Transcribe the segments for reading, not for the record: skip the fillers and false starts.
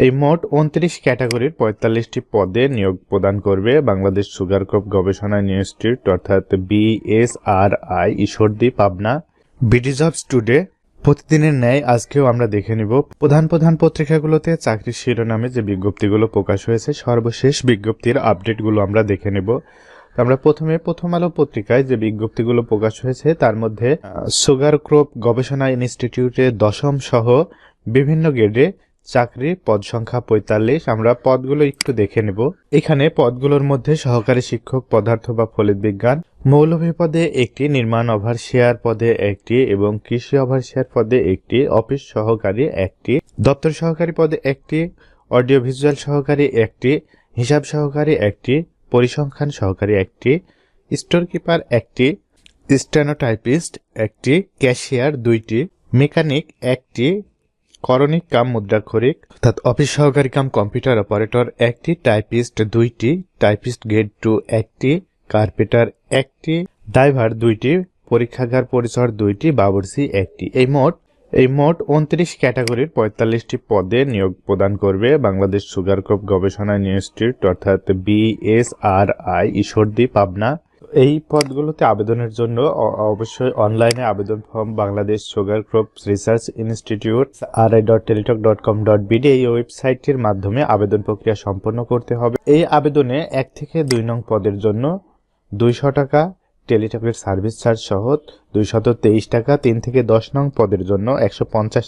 এই মোট ২৯ ক্যাটাগরির ৪৫টি পদে নিয়োগ প্রদান করবে বাংলাদেশ সুগার ক্রপ গবেষণা ইনস্টিটিউট অর্থাৎ BSRI Ishwardi Pabna. BD jobs today প্রতিদিনের ন্যায় আজকেও আমরা দেখে নিব প্রধান পত্রিকাগুলোতে চাকরির শিরোনামে যে বিজ্ঞপ্তিগুলো প্রকাশ হয়েছে, সর্বশেষ বিজ্ঞপ্তির আপডেটগুলো আমরা দেখে নেব। আমরা প্রথমে প্রথম আলো পত্রিকায় যে বিজ্ঞপ্তিগুলো প্রকাশ হয়েছে তার মধ্যে সুগার ক্রপ গবেষণা ইনস্টিটিউটে ১০ম সহ বিভিন্ন গ্রেডে চাকরি, পদ সংখ্যা ৪৫। আমরা পদগুলো একটু দেখে নেব। এখানে পদগুলোর মধ্যে সহকারী শিক্ষক পদার্থ বা ফলিত বিজ্ঞান, মৌলভী পদে একটি, নির্মাণ ওভারসিয়ার পদে একটি এবং কৃষি ওভারসিয়ার পদে একটি, অফিস সহকারী একটি, দপ্তর সহকারী পদে একটি, অডিও ভিজুয়াল সহকারী একটি, হিসাব সহকারী একটি, পরিসংখ্যান সহকারী একটি, স্টোর কিপার একটি, স্টেনোটাইপিস্ট একটি, ক্যাশিয়ার ২টি, মেকানিক একটি, করণিক কাম মুদ্রাক্ষরিক অর্থাৎ অফিস সহকারী কাম কম্পিউটার অপারেটর একটি, টাইপিস্ট ২টি, টাইপিস্ট গ্রেড 2 একটি, কার্পেটার একটি, ড্রাইভার ২টি, পরীক্ষাগার পরিচর ২টি, বাবুর্চি একটি। এই মোট ২৯ ক্যাটাগরির ৪৫টি পদে নিয়োগ প্রদান করবে বাংলাদেশ সুগার ক্রপ গবেষণা ইনস্টিটিউট অর্থাৎ BSRI ঈশ্বরদী পাবনা। এই পদগুলোতে আবেদনের জন্য অবশ্যই অনলাইনে আবেদন form Bangladesh sugar crop research institute ri.teletalk.com.bd এই ওয়েবসাইটটির মাধ্যমে আবেদন প্রক্রিয়া সম্পন্ন করতে হবে। এই আবেদনে ১ থেকে ২ নং পদের জন্য ২০০ টাকা টেলিটকের সার্ভিস চার্জ সহ ২২৩ টাকা, ৩ থেকে ১০ নং পদের জন্য ১৫০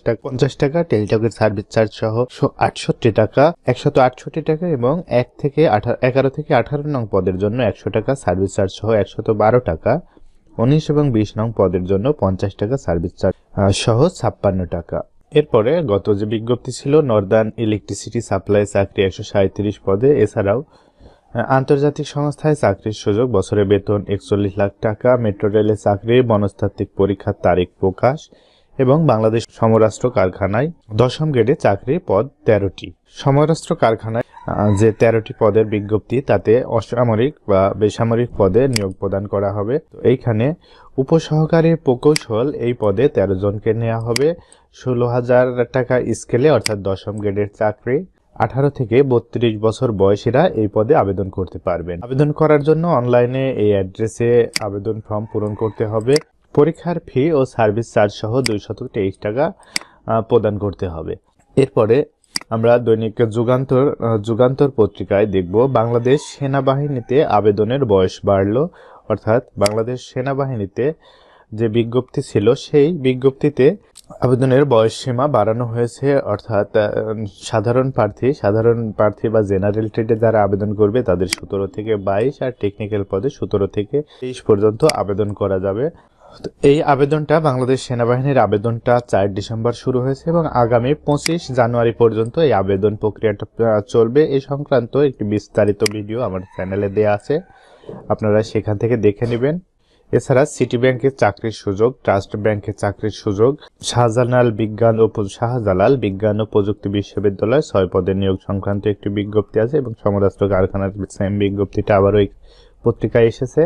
টাকা টেলিটকের সার্ভিস চার্জ সহ ৬৮ টাকা ১৬৮ টাকা এবং ১১ থেকে ১৮ নং পদের জন্য ১০০ টাকা সার্ভিস চার্জ সহ ১১২ টাকা, ১৯ এবং ২০ নং পদের জন্য ৫০ টাকা সার্ভিস চার্জ সহ ৫৬ টাকা। এরপরে গত যে বিজ্ঞপ্তি ছিল, নর্দার্ন ইলেকট্রিসিটি সাপ্লাই চাকরি ১৩৭ পদে, এছাড়াও আন্তর্জাতিক সংস্থায় চাকরির সুযোগ, বছরে বেতন ৪১ লাখ টাকা, মেট্রো রেলে চাকরি, মনস্তাত্ত্বিক পরীক্ষার তারিখ প্রকাশ এবং বাংলাদেশ সমরাস্ত্র কারখানায় ১০ম গ্রেডে চাকরি, পদ ১৩টি। সমরাস্ত্র কারখানায় যে ১৩টি পদের বিজ্ঞপ্তি, তাতে অসামরিক বা বেসামরিক পদে নিয়োগ প্রদান করা হবে। এইখানে উপসহকারী প্রকৌশল এই পদে ১৩ জনকে নেওয়া হবে। ১৬,০০০ টাকা স্কেলে অর্থাৎ ১০ম গ্রেডের চাকরি। ১৮ থেকে ৩২ বছর বয়সীরা এই পদে আবেদন করতে পারবেন। আবেদন করার জন্য অনলাইনে এই অ্যাড্রেসে আবেদন ফর্ম পূরণ করতে হবে। পরীক্ষার ফি ও সার্ভিস চার্জ সহ ২২৩ টাকা প্রদান করতে হবে। এরপরে আমরা দৈনিক যুগান্তর পত্রিকায় দেখব বাংলাদেশ সেনাবাহিনীতে আবেদনের বয়স বাড়ল। অর্থাৎ বাংলাদেশ সেনাবাহিনীতে যে বিজ্ঞপ্তি ছিল সেই বিজ্ঞপ্তিতে আবেদনের বয়স সীমা বাড়ানো হয়েছে। অর্থাৎ সাধারণ প্রার্থী বা জেনারেল ট্রেডে যারা আবেদন করবে তাদের ১৭ থেকে ২২ আর টেকনিক্যাল পদে ১৭ থেকে ২৩ পর্যন্ত আবেদন করা যাবে। এই আবেদনটা বাংলাদেশ সেনাবাহিনীর আবেদনটা ৪ ডিসেম্বর শুরু হয়েছে এবং আগামী ২৫ জানুয়ারি পর্যন্ত এই আবেদন প্রক্রিয়াটা চলবে। এই সংক্রান্ত একটি বিস্তারিত ভিডিও আমার চ্যানেলে দেওয়া আছে, আপনারা সেখান থেকে দেখে নেবেন। এছাড়া সিটি ব্যাংকের চাকরির সুযোগ, ট্রাস্ট ব্যাংকের চাকরির সুযোগ, শাহজালাল বিজ্ঞান ও প্রযুক্তি বিশ্ববিদ্যালয় ৬ পদের নিয়োগ সংক্রান্ত একটি বিজ্ঞপ্তি আছে এবং সমরাস্ত্র কারখানার সেম বিজ্ঞপ্তিটা আবারও এই পত্রিকায় এসেছে।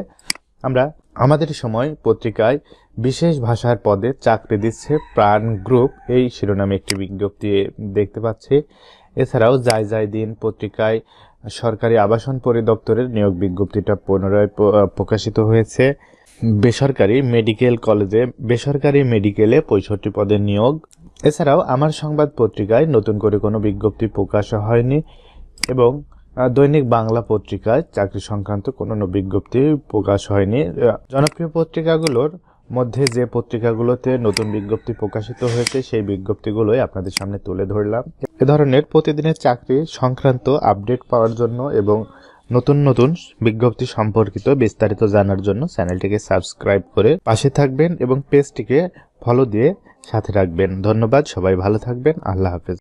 আমরা আমাদের সময় পত্রিকায় বিশেষ ভাষার পদে চাকরি দিচ্ছে প্রাণ গ্রুপ এই শিরোনামে একটি বিজ্ঞপ্তি দেখতে পাচ্ছি। এছাড়াও যাই দিন পত্রিকায় সরকারি আবাসন পরিদপ্তরের নিয়োগ বিজ্ঞপ্তিটা পুনরায় প্রকাশিত হয়েছে। বেসরকারি মেডিকেলে ৬৫ পদের নিয়োগ। এছাড়াও আমার সংবাদ পত্রিকায় নতুন করে কোনো বিজ্ঞপ্তি প্রকাশ হয়নি এবং দৈনিক বাংলা পত্রিকায় চাকরি সংক্রান্ত কোনো বিজ্ঞপ্তি প্রকাশ হয়নি। জনপ্রিয় পত্রিকাগুলোর মধ্যে যে পত্রিকাগুলোতে নতুন বিজ্ঞপ্তি প্রকাশিত হয়েছে সেই বিজ্ঞপ্তিগুলোই আপনাদের সামনে তুলে ধরলাম। এ ধরনের প্রতিদিনের চাকরি সংক্রান্ত আপডেট পাওয়ার জন্য এবং নতুন বিজ্ঞপ্তি সম্পর্কিত বিস্তারিত জানার জন্য চ্যানেলটিকে সাবস্ক্রাইব করে পাশে থাকবেন এবং পেজটিকে ফলো দিয়ে সাথে রাখবেন। ধন্যবাদ, সবাই ভালো থাকবেন। আল্লাহ হাফেজ।